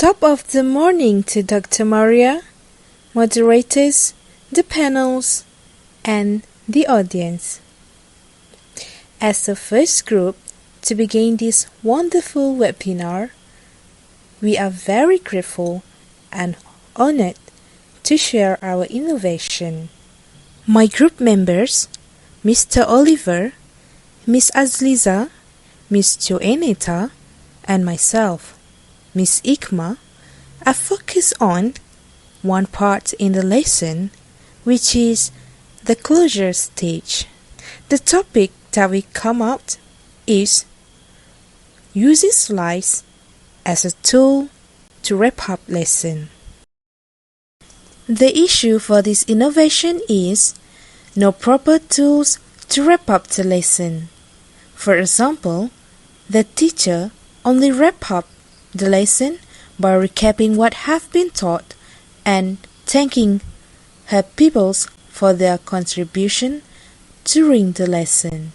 Top of the morning to Dr. Maria, moderators, the panels, and the audience. As the first group to begin this wonderful webinar, we are very grateful and honored to share our innovation. My group members, Mr. Oliver, Miss Azliza, Miss Joaneta, and myself, Miss Ikma, are focused on one part in the lesson, which is the closure stage. The topic that we come out is using slides as a tool to wrap up lesson. The issue for this innovation is no proper tools to wrap up the lesson. For example, the teacher only wrap up the lesson by recapping what have been taught and thanking her pupils for their contribution during the lesson.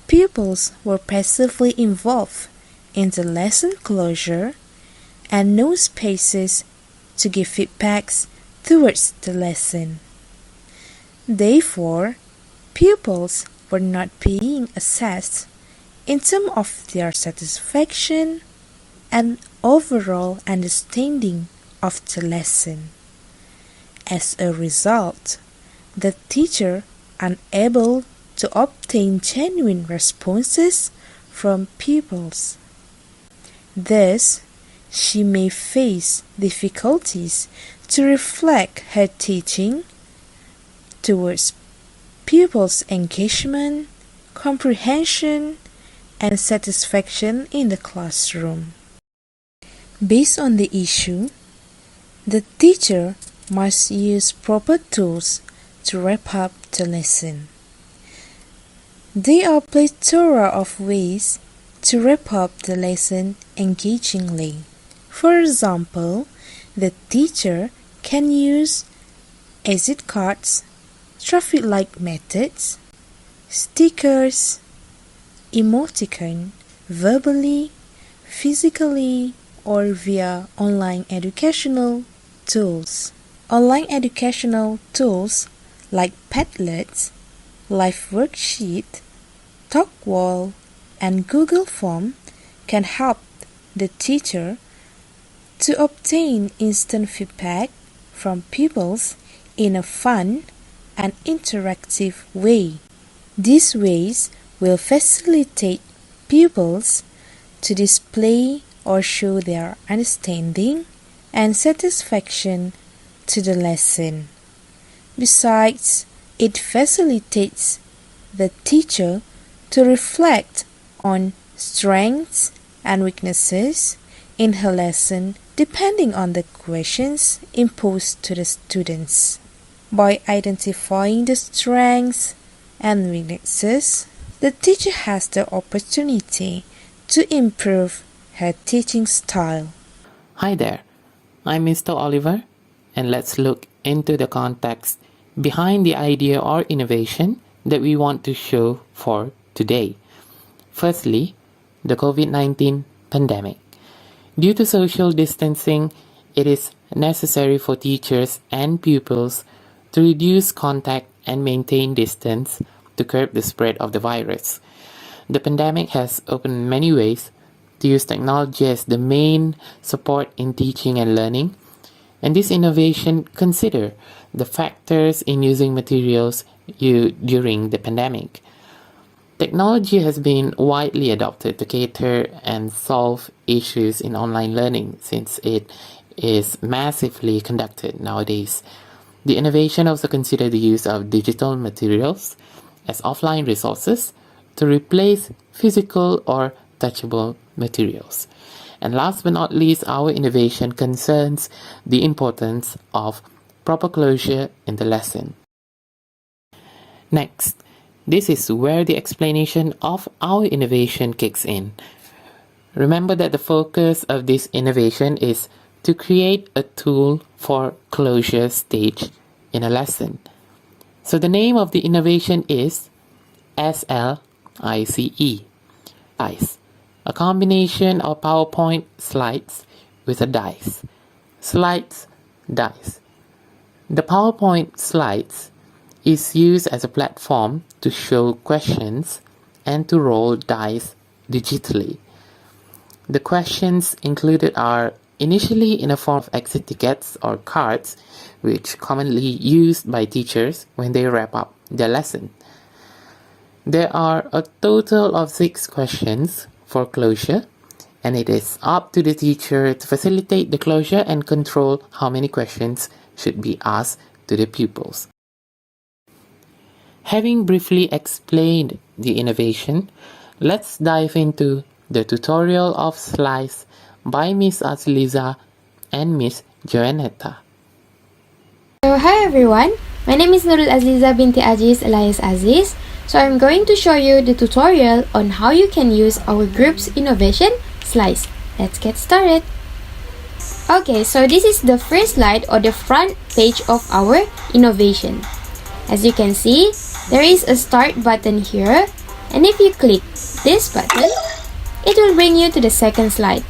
Pupils were passively involved in the lesson closure and no spaces to give feedbacks towards the lesson. Therefore, pupils were not being assessed in terms of their satisfaction and overall understanding of the lesson. As a result, the teacher unable to obtain genuine responses from pupils. Thus, she may face difficulties to reflect her teaching towards pupils' engagement, comprehension, and satisfaction in the classroom. Based on the issue, the teacher must use proper tools to wrap up the lesson. There are a plethora of ways to wrap up the lesson engagingly. For example, the teacher can use exit cards, traffic light methods, stickers, emoticon, verbally, physically, or via online educational tools. Online educational tools like Padlets, Live Worksheet, Talkwall, and Google Form can help the teacher to obtain instant feedback from pupils in a fun and interactive way. These ways will facilitate pupils to display or show their understanding and satisfaction to the lesson. Besides, it facilitates the teacher to reflect on strengths and weaknesses in her lesson depending on the questions imposed to the students. By identifying the strengths and weaknesses, the teacher has the opportunity to improve her teaching style. Hi there, I'm Mr. Oliver, and let's look into the context behind the idea or innovation that we want to show for today. Firstly, the COVID-19 pandemic. Due to social distancing, it is necessary for teachers and pupils to reduce contact and maintain distance to curb the spread of the virus. The pandemic has opened many ways to use technology as the main support in teaching and learning, and this innovation consider the factors in using materials during the pandemic. Technology has been widely adopted to cater and solve issues in online learning since it is massively conducted nowadays. The innovation also consider the use of digital materials as offline resources to replace physical or touchable materials. And last but not least, our innovation concerns the importance of proper closure in the lesson. Next, this is where the explanation of our innovation kicks in. Remember that the focus of this innovation is to create a tool for closure stage in a lesson. So the name of the innovation is SLICE, ICE, a combination of PowerPoint slides with a dice. Slides, dice. The PowerPoint slides is used as a platform to show questions and to roll dice digitally. The questions included are initially in a form of exit tickets or cards, which commonly used by teachers when they wrap up their lesson. There are a total of 6 questions for closure, and it is up to the teacher to facilitate the closure and control how many questions should be asked to the pupils. Having briefly explained the innovation, let's dive into the tutorial of SLICE by Miss Azliza and Miss Joanetta. So hi everyone, my name is Nurul Azliza binti Aziz alias Aziz. So I'm going to show you the tutorial on how you can use our group's innovation, SLICE. Let's get started. Okay, so this is the first slide or the front page of our innovation. As you can see, there is a start button here, and if you click this button, it will bring you to the second slide.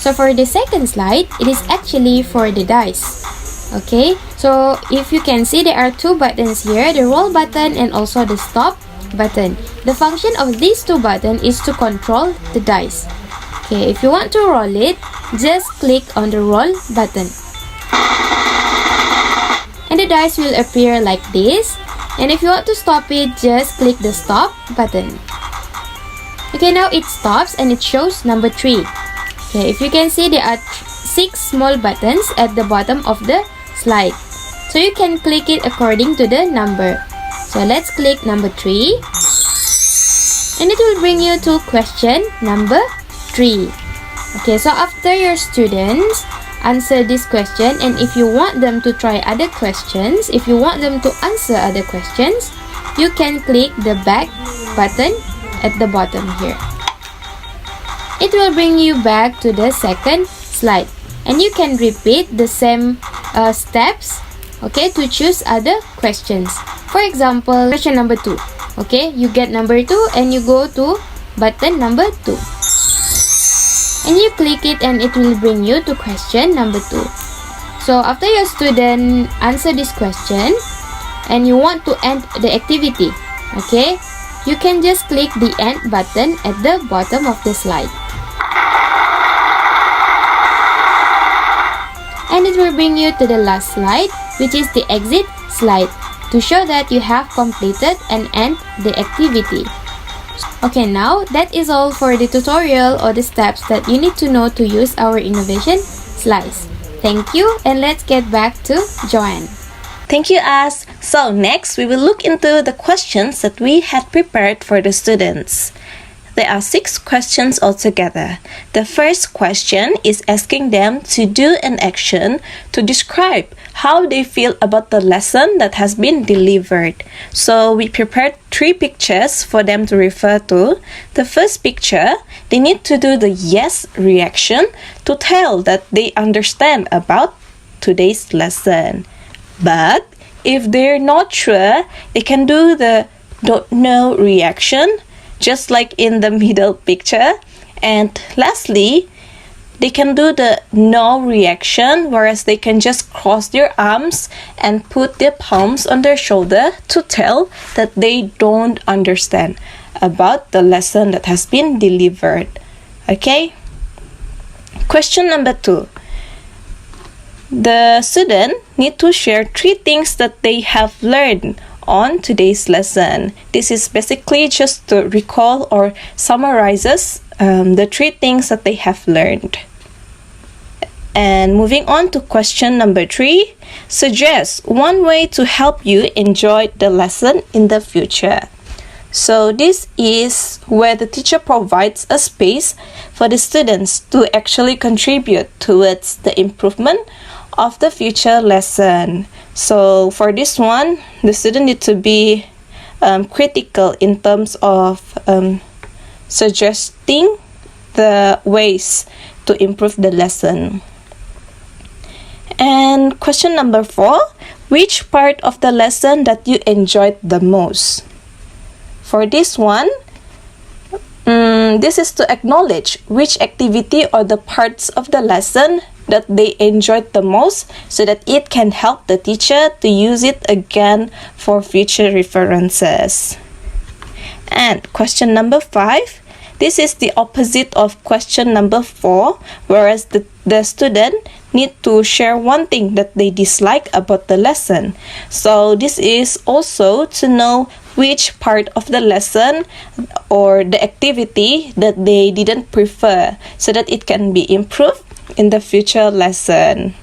So for the second slide, it is actually for the dice. Okay, so if you can see, there are 2 buttons here, the roll button and also the stop button. The function of these 2 buttons is to control the dice. Okay, if you want to roll it, just click on the roll button. And the dice will appear like this. And if you want to stop it, just click the stop button. Okay, now it stops and it shows number 3. Okay, if you can see, there are 6 small buttons at the bottom of the slide. So you can click it according to the number. So let's click number 3, and it will bring you to question number 3. Okay, so after your students answer this question, and if you want them to try other questions, if you want them to answer other questions, you can click the back button at the bottom here. It will bring you back to the second slide, and you can repeat the same steps, okay, to choose other questions. For example, question number 2. Okay, you get number 2 and you go to button number 2. And you click it and it will bring you to question number 2. So after your student answer this question and you want to end the activity, okay, you can just click the end button at the bottom of the slide. And it will bring you to the last slide, which is the exit slide, to show that you have completed and end the activity. Okay, now that is all for the tutorial or the steps that you need to know to use our innovation slice. Thank you, and let's get back to Joanne. Thank you, Az. So next, we will look into the questions that we had prepared for the students. There are 6 questions altogether. The first question is asking them to do an action to describe how they feel about the lesson that has been delivered. So we prepared 3 pictures for them to refer to. The first picture, they need to do the yes reaction to tell that they understand about today's lesson. But if they're not sure, they can do the don't know reaction, just like in the middle picture. And lastly, they can do the no reaction, whereas they can just cross their arms and put their palms on their shoulder to tell that they don't understand about the lesson that has been delivered. Okay? Question number 2. The student need to share 3 things that they have learned on today's lesson. This is basically just to recall or summarizes the 3 things that they have learned. And moving on to question number 3, suggest one way to help you enjoy the lesson in the future. So this is where the teacher provides a space for the students to actually contribute towards the improvement of the future lesson. So for this one, the student need to be critical in terms of suggesting the ways to improve the lesson. And question number 4, which part of the lesson that you enjoyed the most? For this one, this is to acknowledge which activity or the parts of the lesson that they enjoyed the most, so that it can help the teacher to use it again for future references. And question number 5, this is the opposite of question number 4, whereas the student need to share one thing that they dislike about the lesson. So this is also to know which part of the lesson or the activity that they didn't prefer, so that it can be improved in the future lesson.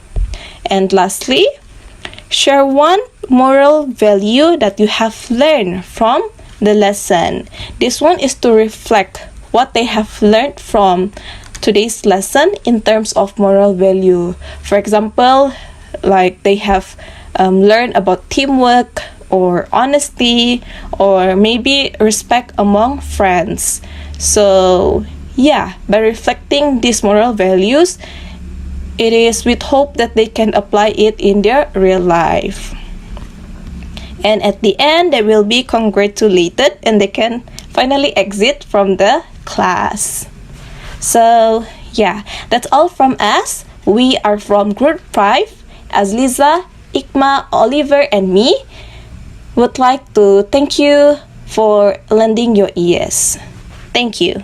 And lastly, share one moral value that you have learned from the lesson. This one is to reflect what they have learned from today's lesson in terms of moral value. For example, like they have learned about teamwork or honesty, or maybe respect among friends. So yeah, by reflecting these moral values, it is with hope that they can apply it in their real life. And at the end, they will be congratulated and they can finally exit from the class. So yeah, that's all from us. We are from Group 5, as Liza, Ikma, Oliver, and me would like to thank you for lending your ears. Thank you.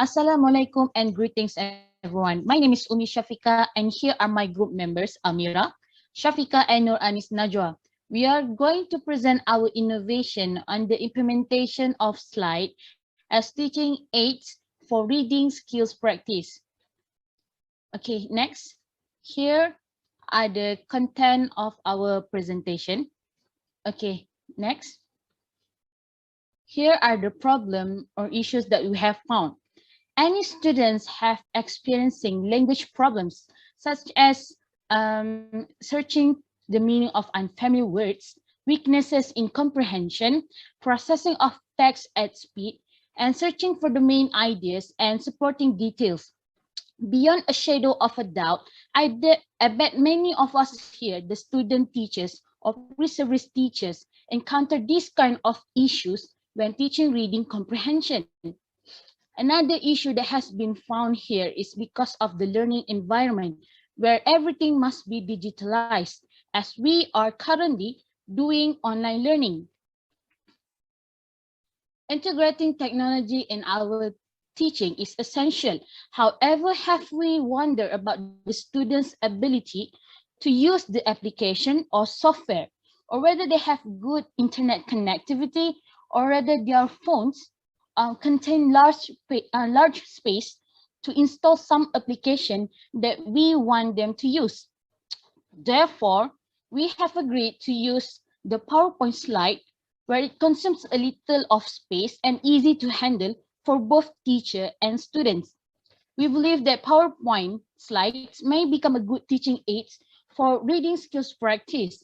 Assalamualaikum and greetings everyone. My name is Umi Shafika and here are my group members Amira, Shafika and Nur Anis Najwa. We are going to present our innovation on the implementation of slide as teaching aids for reading skills practice. Okay, next. Here are the content of our presentation. Okay, next. Here are the problem or issues that we have found. Any students have experiencing language problems, such as searching the meaning of unfamiliar words, weaknesses in comprehension, processing of text at speed, and searching for the main ideas and supporting details. Beyond a shadow of a doubt, I bet many of us here, the student teachers or pre-service teachers, encounter these kind of issues when teaching reading comprehension. Another issue that has been found here is because of the learning environment where everything must be digitalized as we are currently doing online learning. Integrating technology in our teaching is essential. However, have we wondered about the students' ability to use the application or software, or whether they have good internet connectivity, or whether their phones contain large space to install some application that we want them to use. Therefore, we have agreed to use the PowerPoint slide where it consumes a little of space and easy to handle for both teacher and students. We believe that PowerPoint slides may become a good teaching aid for reading skills practice.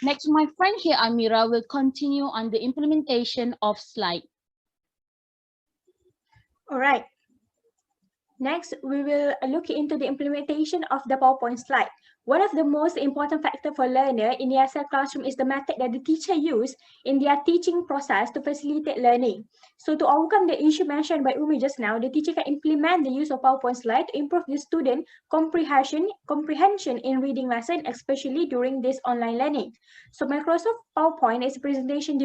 Next, my friend here, Amira, will continue on the implementation of slide. All right. Next, we will look into the implementation of the PowerPoint slide. One of the most important factors for learner in the ESL classroom is the method that the teacher use in their teaching process to facilitate learning. So to overcome the issue mentioned by Umi just now, the teacher can implement the use of PowerPoint slide to improve the student comprehension in reading lesson, especially during this online learning. So Microsoft PowerPoint is a presentation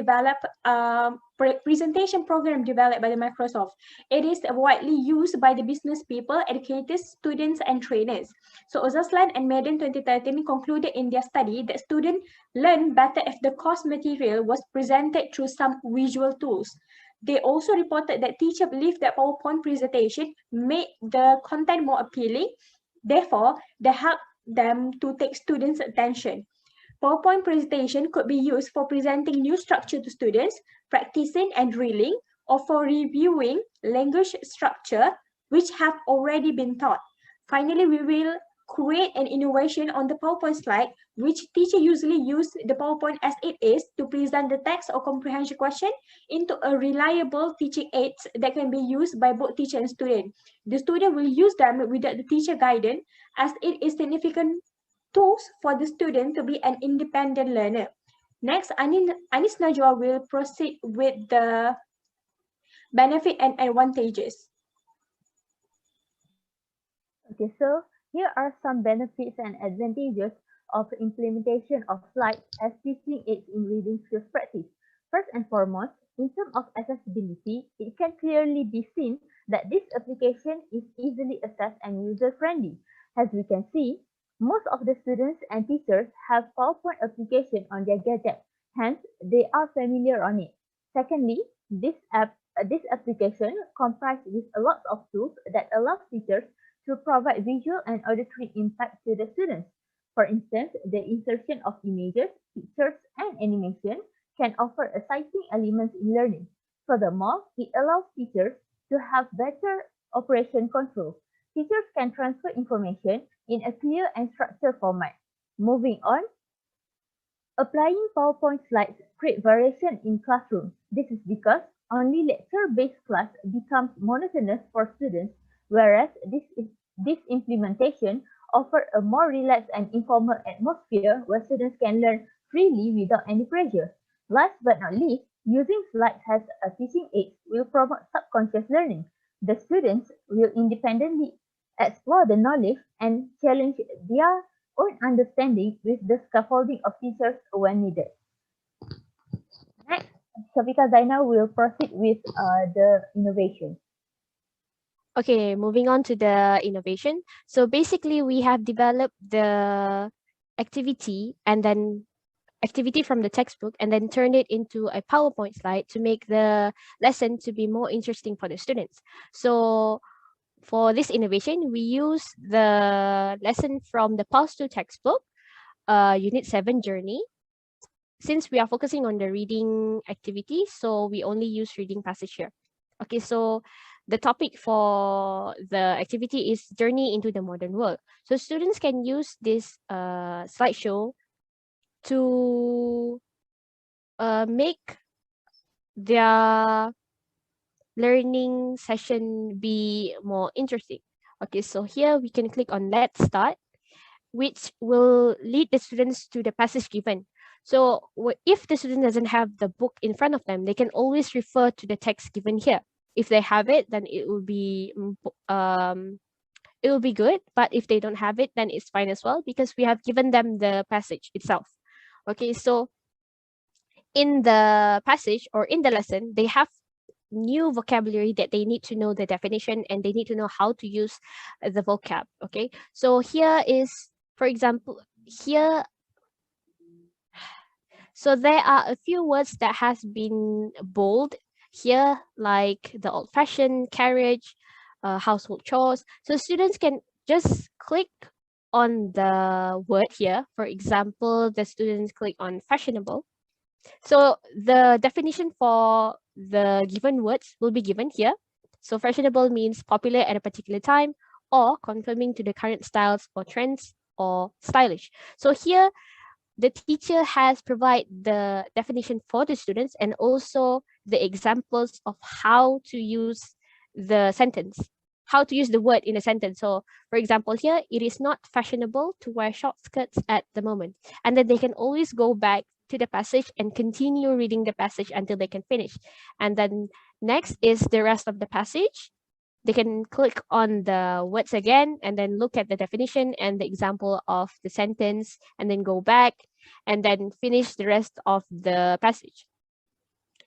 program developed by the Microsoft. It is widely used by the business people, educators, students, and trainers. So Ozaslan and Madden 2013 concluded in their study that students learn better if the course material was presented through some visual tools. They also reported that teachers believed that PowerPoint presentation made the content more appealing. Therefore, they helped them to take students' attention. PowerPoint presentation could be used for presenting new structure to students, practicing and drilling, or for reviewing language structure which have already been taught. Finally, we will create an innovation on the PowerPoint slide, which teacher usually use the PowerPoint as it is to present the text or comprehension question into a reliable teaching aids that can be used by both teacher and student. The student will use them without the teacher guidance as it is significant tools for the student to be an independent learner. Next, Anis Najwa will proceed with the benefit and advantages. Okay, so here are some benefits and advantages of implementation of slides as teaching aids in reading skills practice. First and foremost, in terms of accessibility, it can clearly be seen that this application is easily accessed and user-friendly. As we can see, most of the students and teachers have PowerPoint application on their gadget, hence they are familiar on it. Secondly, this application comprises with a lot of tools that allow teachers to provide visual and auditory impact to the students. For instance, the insertion of images, pictures, and animation can offer exciting elements in learning. Furthermore, it allows teachers to have better operation control. Teachers can transfer information in a clear and structured format. Moving on, applying PowerPoint slides create variation in classroom. This is because only lecture-based class becomes monotonous for students, whereas this implementation offers a more relaxed and informal atmosphere where students can learn freely without any pressure. Last but not least, using slides as a teaching aid will promote subconscious learning. The students will independently explore the knowledge and challenge their own understanding with the scaffolding of teachers when needed. Next, Shafika Zainal will proceed with the innovation. Okay, moving on to the innovation. So basically, we have developed the activity and then activity from the textbook and then turned it into a PowerPoint slide to make the lesson to be more interesting for the students. So for this innovation, we use the lesson from the Pulse 2 textbook, Unit 7 Journey. Since we are focusing on the reading activity, so we only use reading passage here. Okay, so the topic for the activity is Journey into the Modern World. So students can use this slideshow to make their learning session be more interesting. Okay, so here we can click on Let's Start, which will lead the students to the passage given. So if the student doesn't have the book in front of them, they can always refer to the text given here. If they have it, then it will be good. But if they don't have it, then it's fine as well because we have given them the passage itself. Okay, so in the passage or in the lesson, they have new vocabulary that they need to know the definition and they need to know how to use the vocab. Okay, so here is, for example, here, so there are a few words that has been bold here, like the old-fashioned, carriage, household chores. So students can just click on the word here. For example, the students click on fashionable. So the definition for the given words will be given here. So fashionable means popular at a particular time or conforming to the current styles or trends or stylish. So here the teacher has provided the definition for the students and also the examples of how to use the sentence, how to use the word in a sentence. So for example here, it is not fashionable to wear short skirts at the moment. And then they can always go back to the passage and continue reading the passage until they can finish. And then next is the rest of the passage. They can click on the words again and then look at the definition and the example of the sentence and then go back and then finish the rest of the passage.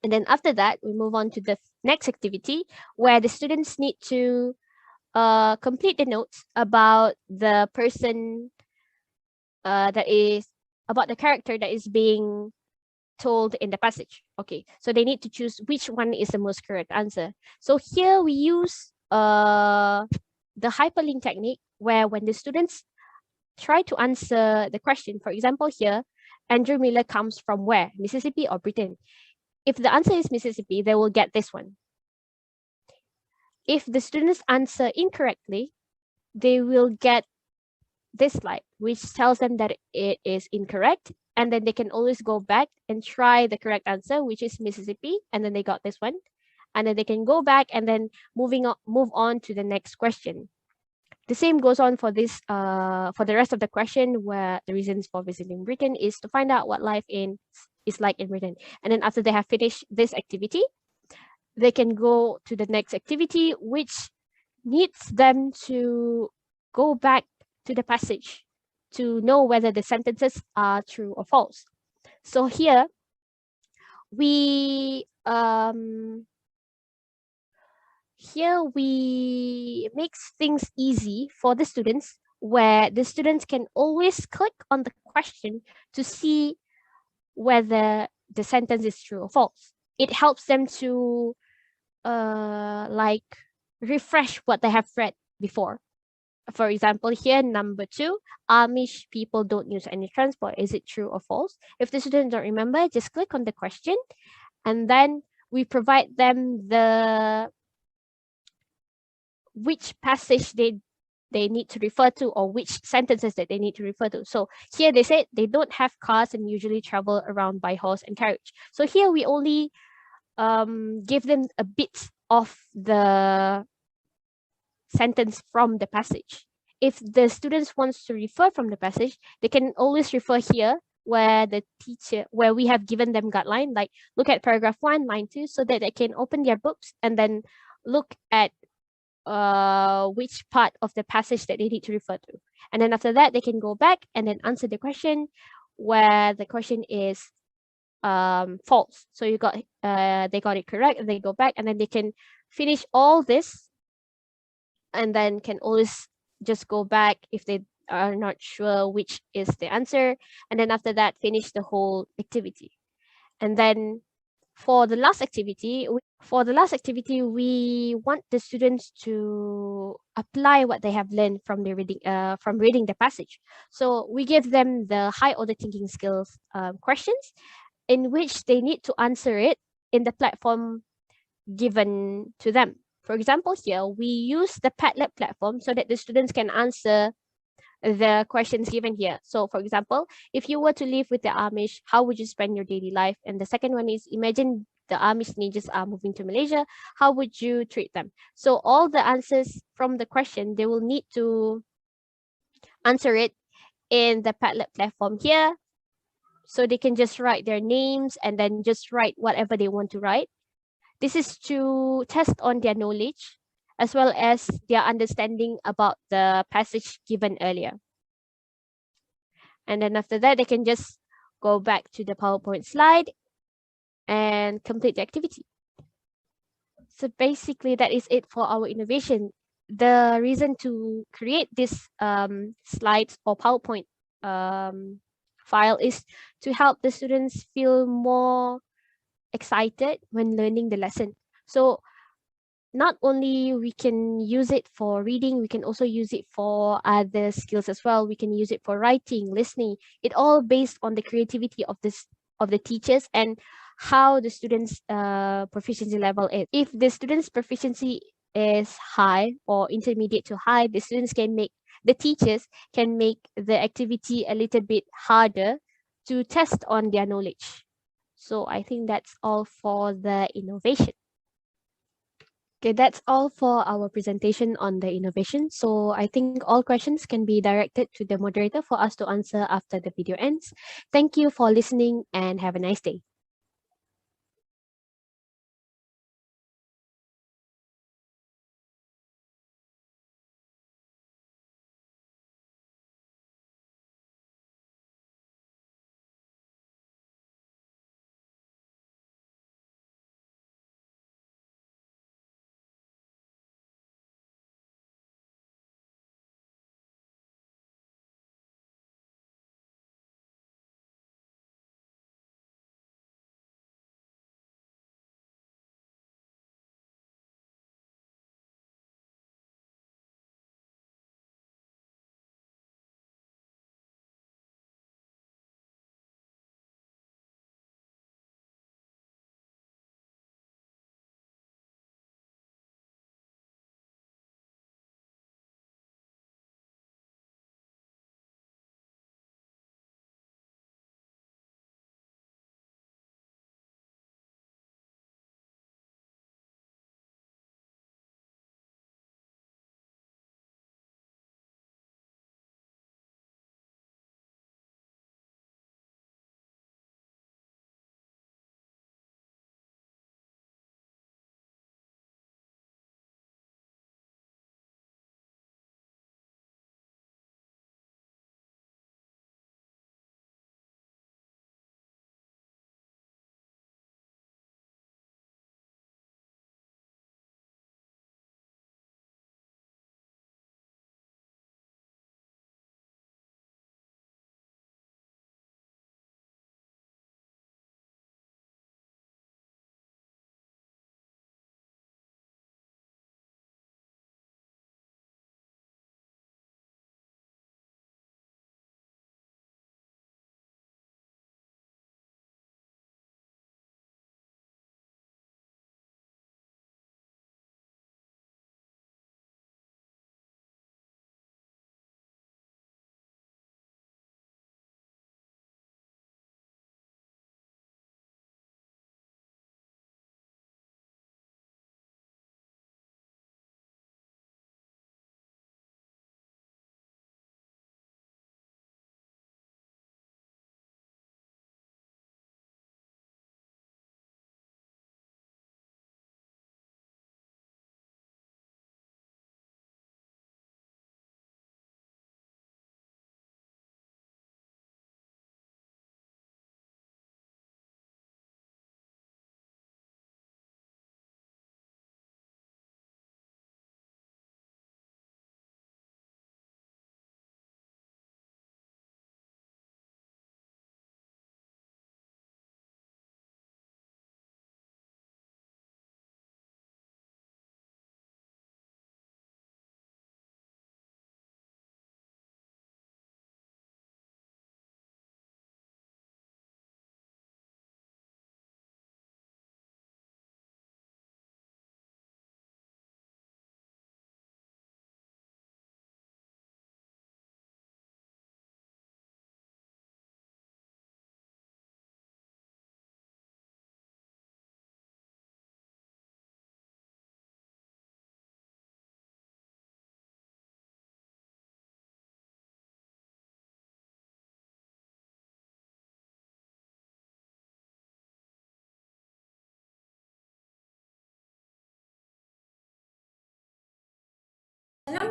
And then after that, we move on to the next activity where the students need to complete the notes about the person that is about the character that is being told in the passage. Okay, so they need to choose which one is the most correct answer. So here we use the hyperlink technique where when the students try to answer the question, for example here, Andrew Miller comes from where? Mississippi or Britain? If the answer is Mississippi, they will get this one. If the students answer incorrectly, they will get this slide, which tells them that it is incorrect. And then they can always go back and try the correct answer, which is Mississippi. And then they got this one. And then they can go back and then move on to the next question. The same goes on for this for the rest of the question, where the reasons for visiting Britain is to find out what life is like in Britain. And then after they have finished this activity, they can go to the next activity, which needs them to go back to the passage to know whether the sentences are true or false. So here we makes things easy for the students, where the students can always click on the question to see whether the sentence is true or false. It helps them to like refresh what they have read before. For example, here, number 2, Amish people don't use any transport. Is it true or false? If the students don't remember, just click on the question and then we provide them the which passage they need to refer to or which sentences that they need to refer to. So here they said they don't have cars and usually travel around by horse and carriage. So here we only give them a bit of the sentence from the passage. If the students wants to refer from the passage, they can always refer here where we have given them guideline, like look at paragraph 1, line 2, so that they can open their books and then look at which part of the passage that they need to refer to. And then after that, they can go back and then answer the question where the question is false. So they got it correct and they go back and then they can finish all this and then can always just go back if they are not sure which is the answer, and then after that finish the whole activity. And then for the last activity, we want the students to apply what they have learned from the reading the passage. So we give them the high order thinking skills questions, in which they need to answer it in the platform given to them. For example, here we use the Padlet platform so that the students can answer the questions given here. So, for example, if you were to live with the Amish, how would you spend your daily life? And the second one is, imagine the Amish ninjas are moving to Malaysia. How would you treat them? So, all the answers from the question, they will need to answer it in the Padlet platform here. So they can just write their names and then just write whatever they want to write. This is to test on their knowledge as well as their understanding about the passage given earlier. And then after that, they can just go back to the PowerPoint slide and complete the activity. So basically, that is it for our innovation. The reason to create this slides or PowerPoint file is to help the students feel more excited when learning the lesson. So not only we can use it for reading, we can also use it for other skills as well. We can use it for writing, listening. It all based on the creativity of the teachers and how the students proficiency level is. If the students proficiency is high or intermediate to high, the teachers can make the activity a little bit harder to test on their knowledge. So I think that's all for the innovation. Okay, that's all for our presentation on the innovation. So I think all questions can be directed to the moderator for us to answer after the video ends. Thank you for listening and have a nice day.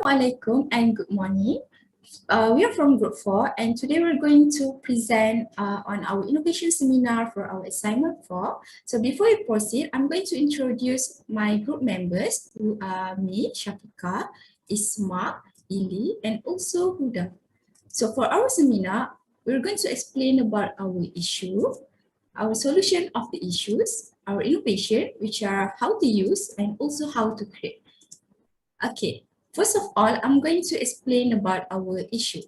Assalamualaikum and good morning. We are from Group 4 and today we're going to present on our innovation seminar for our assignment 4. So before we proceed, I'm going to introduce my group members who are me, Shafika, Isma, Ili, and also Huda. So for our seminar, we're going to explain about our issue, our solution of the issues, our innovation, which are how to use and also how to create. Okay, first of all, I'm going to explain about our issue.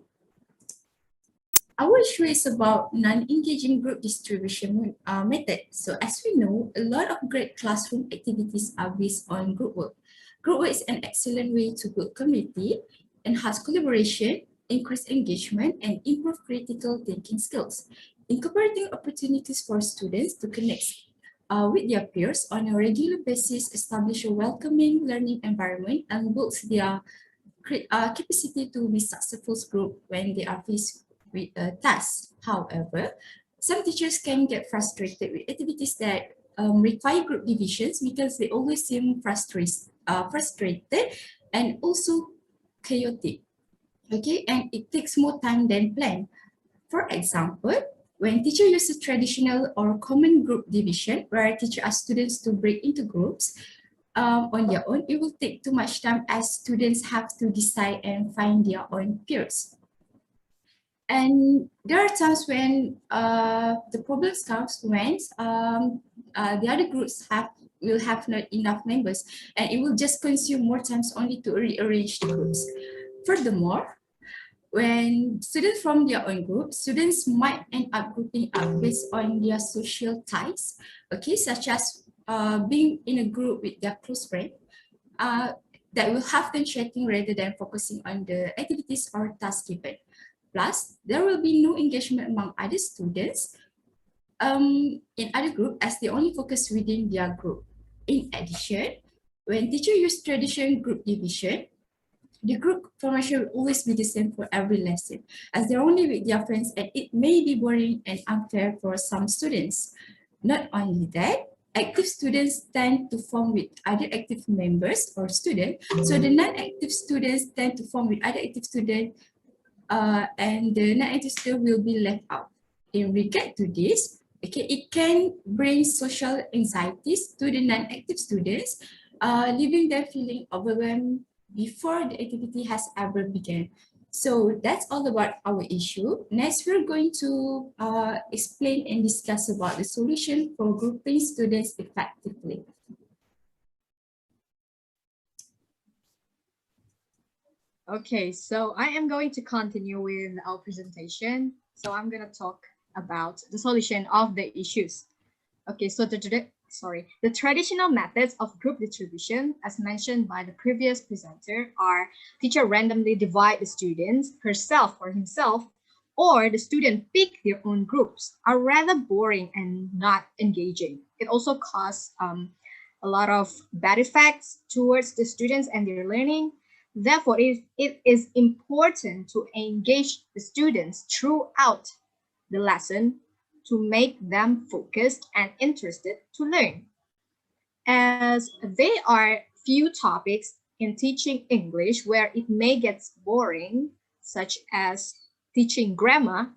Our issue is about non-engaging group distribution method. So as we know, a lot of great classroom activities are based on group work. Group work is an excellent way to build community, enhance collaboration, increase engagement, and improve critical thinking skills. Incorporating opportunities for students to connect with their peers on a regular basis, establish a welcoming learning environment and builds their capacity to be successful group when they are faced with a task. However, some teachers can get frustrated with activities that require group divisions because they always seem frustrated and also chaotic. Okay, and it takes more time than planned. For example, when teacher uses traditional or common group division, where teacher asks students to break into groups on their own, it will take too much time as students have to decide and find their own peers. And there are times when the problems comes when the other groups will have not enough members, and it will just consume more times only to rearrange the groups. Furthermore, when students from their own group, students might end up grouping up based on their social ties, okay, such as being in a group with their close friend that will have them chatting rather than focusing on the activities or tasks given. Plus, there will be no engagement among other students in other group as they only focus within their group. In addition, when teacher use traditional group division, the group formation will always be the same for every lesson, as they're only with their friends and it may be boring and unfair for some students. Not only that, active students tend to form with other active members or students, so the non-active students tend to form with other active students and the non-active student will be left out. In regard to this, okay, it can bring social anxieties to the non-active students, leaving them feeling overwhelmed before the activity has ever begun. So that's all about our issue. Next, we're going to explain and discuss about the solution for grouping students effectively. Okay, so I am going to continue with our presentation. So I'm going to talk about the solution of the issues. Okay, so the traditional methods of group distribution, as mentioned by the previous presenter, are teacher randomly divide the students herself or himself, or the student pick their own groups, are rather boring and not engaging. It also causes a lot of bad effects towards the students and their learning. Therefore, it is important to engage the students throughout the lesson to make them focused and interested to learn. As there are few topics in teaching English where it may get boring, such as teaching grammar,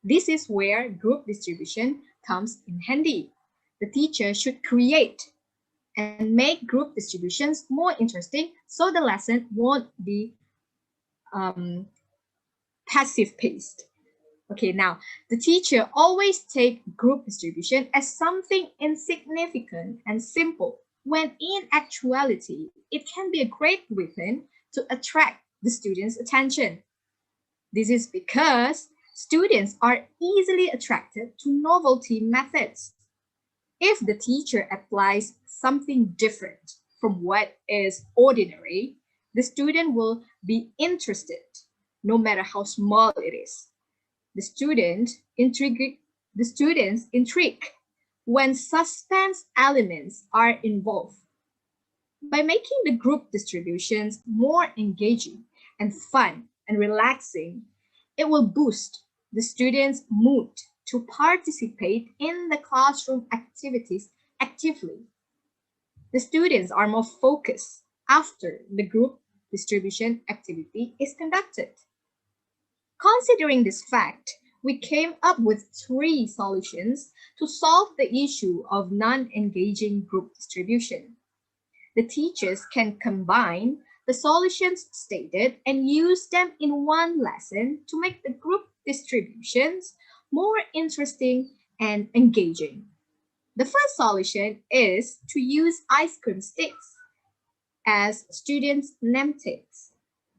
this is where group distribution comes in handy. The teacher should create and make group distributions more interesting so the lesson won't be passive paced. Okay, now the teacher always take group distribution as something insignificant and simple, when in actuality, it can be a great weapon to attract the students' attention. This is because students are easily attracted to novelty methods. If the teacher applies something different from what is ordinary, the student will be interested, no matter how small it is. The students intrigue when suspense elements are involved. By making the group distributions more engaging and fun and relaxing, it will boost the students' mood to participate in the classroom activities actively. The students are more focused after the group distribution activity is conducted. Considering this fact, we came up with 3 solutions to solve the issue of non-engaging group distribution. The teachers can combine the solutions stated and use them in one lesson to make the group distributions more interesting and engaging. The first solution is to use ice cream sticks as students' name tags.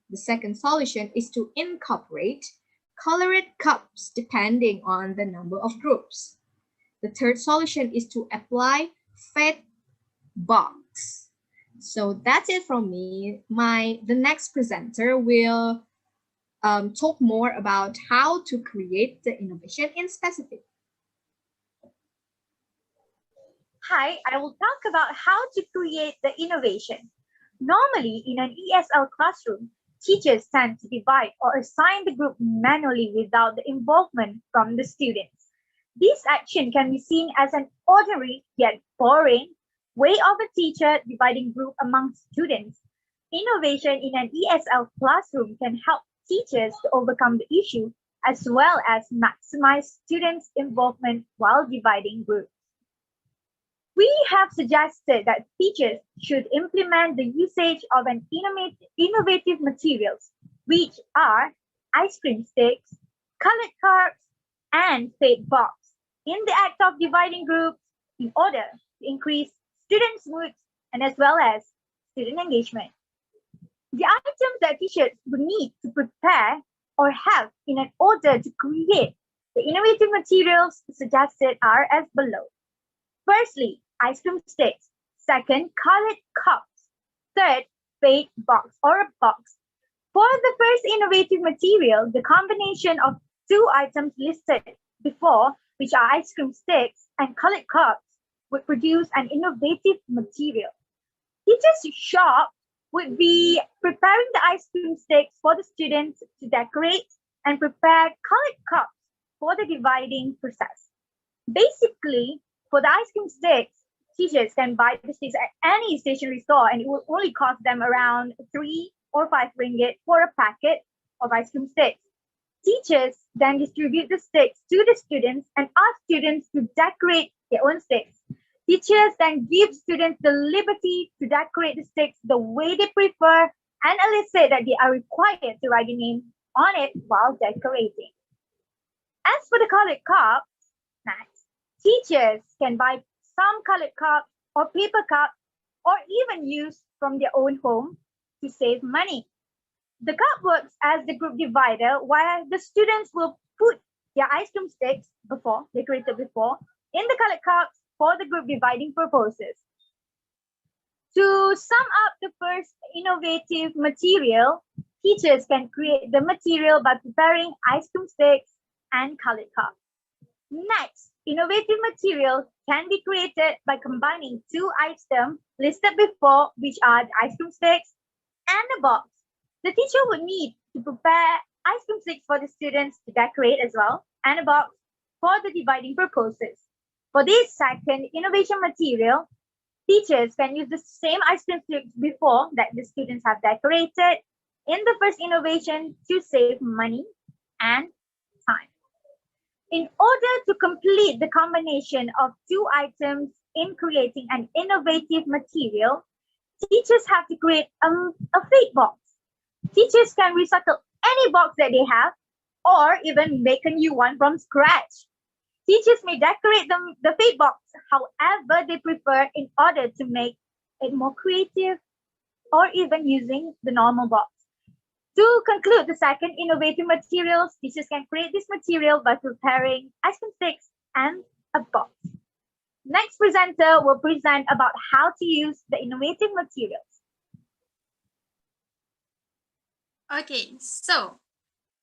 The second solution is to incorporate colored cups depending on the number of groups. The third solution is to apply fat box. So that's it from me. The next presenter will talk more about how to create the innovation in specific. Hi, I will talk about how to create the innovation. Normally, in an ESL classroom, teachers tend to divide or assign the group manually without the involvement from the students. This action can be seen as an ordinary yet boring way of a teacher dividing group among students. Innovation in an ESL classroom can help teachers to overcome the issue as well as maximize students' involvement while dividing groups. We have suggested that teachers should implement the usage of an innovative materials, which are ice cream sticks, colored cards, and fake box in the act of dividing groups in order to increase students' moods and as well as student engagement. The items that teachers would need to prepare or have in order to create the innovative materials suggested are as below. Firstly, ice cream sticks. Second, colored cups. Third, fake box or a box. For the first innovative material, the combination of 2 items listed before, which are ice cream sticks and colored cups, would produce an innovative material. Teachers' shop would be preparing the ice cream sticks for the students to decorate and prepare colored cups for the dividing process. Basically, for the ice cream sticks, teachers can buy the sticks at any stationery store and it will only cost them around 3 or 5 ringgit for a packet of ice cream sticks. Teachers then distribute the sticks to the students and ask students to decorate their own sticks. Teachers then give students the liberty to decorate the sticks the way they prefer and elicit that they are required to write a name on it while decorating. As for the colored cups, teachers can buy some colored cups or paper cups or even use from their own home to save money. The cup works as the group divider while the students will put their ice cream sticks decorated before in the colored cups for the group dividing purposes. To sum up the first innovative material, teachers can create the material by preparing ice cream sticks and colored cups. Next, innovative material can be created by combining 2 items listed before, which are the ice cream sticks and a box. The teacher would need to prepare ice cream sticks for the students to decorate as well, and a box for the dividing purposes. For this second innovation material, teachers can use the same ice cream sticks before that the students have decorated in the first innovation to save money and time. In order to complete the combination of 2 items in creating an innovative material, teachers have to create a fake box. Teachers can recycle any box that they have or even make a new one from scratch. Teachers may decorate the fake box however they prefer in order to make it more creative or even using the normal box. To conclude the second innovative materials, teachers can create this material by preparing ice cream sticks and a box. Next presenter will present about how to use the innovative materials. Okay, so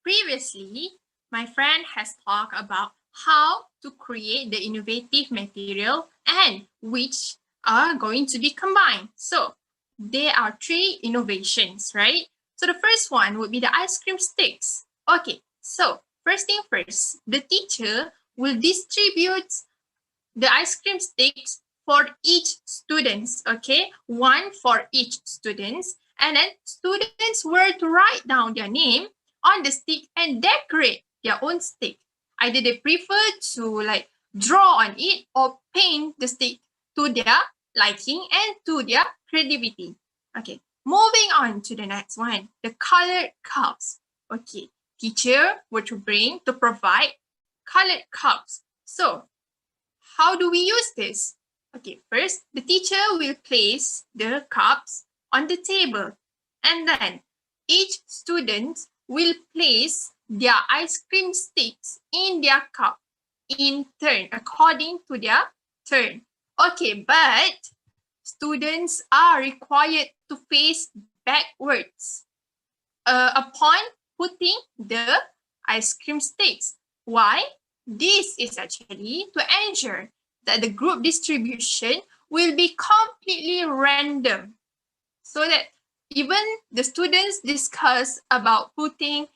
previously, my friend has talked about how to create the innovative material and which are going to be combined. So there are 3 innovations, right? So the first one would be the ice cream sticks. Okay, so first thing first, the teacher will distribute the ice cream sticks for each student, okay? 1 for each student. And then students were to write down their name on the stick and decorate their own stick. Either they prefer to like draw on it or paint the stick to their liking and to their creativity. Okay, moving on to the next one, the colored cups. Okay, teacher were to bring to provide colored cups. So how do we use this? Okay, first the teacher will place the cups on the table, and then each student will place their ice cream sticks in their cup in turn, according to their turn. Okay, but students are required to face backwards upon putting the ice cream sticks. Why? This is actually to ensure that the group distribution will be completely random, so that even the students discuss about putting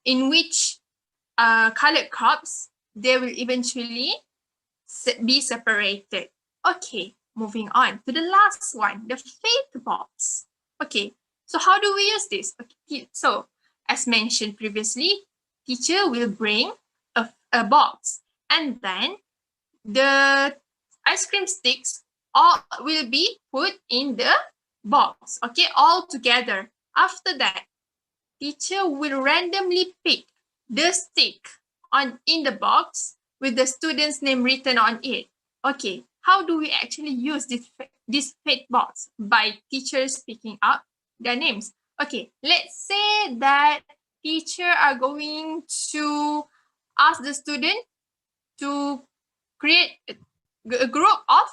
in which colored cups, they will eventually be separated. Okay, moving on to the last one, the faith box. Okay, so how do we use this? Okay, so as mentioned previously, teacher will bring a box, and then the ice cream sticks all will be put in the box, okay, all together. After that, teacher will randomly pick the stick in the box with the student's name written on it. Okay, how do we actually use this fate box? By teachers picking up their names. Okay, let's say that teacher are going to ask the student to create a group of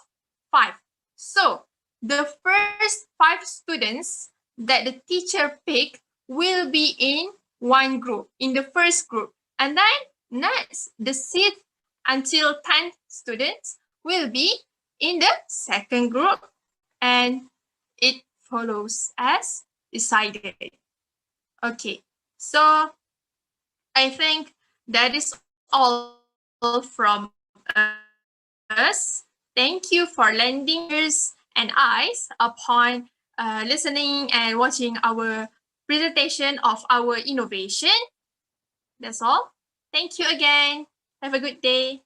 5. So the first 5 students that the teacher pick will be in one group, in the first group. And then next, the 6th until 10th students will be in the second group. And it follows as decided. Okay, so I think that is all from us. Thank you for lending ears and eyes upon listening and watching our presentation of our innovation. That's all. Thank you again. Have a good day.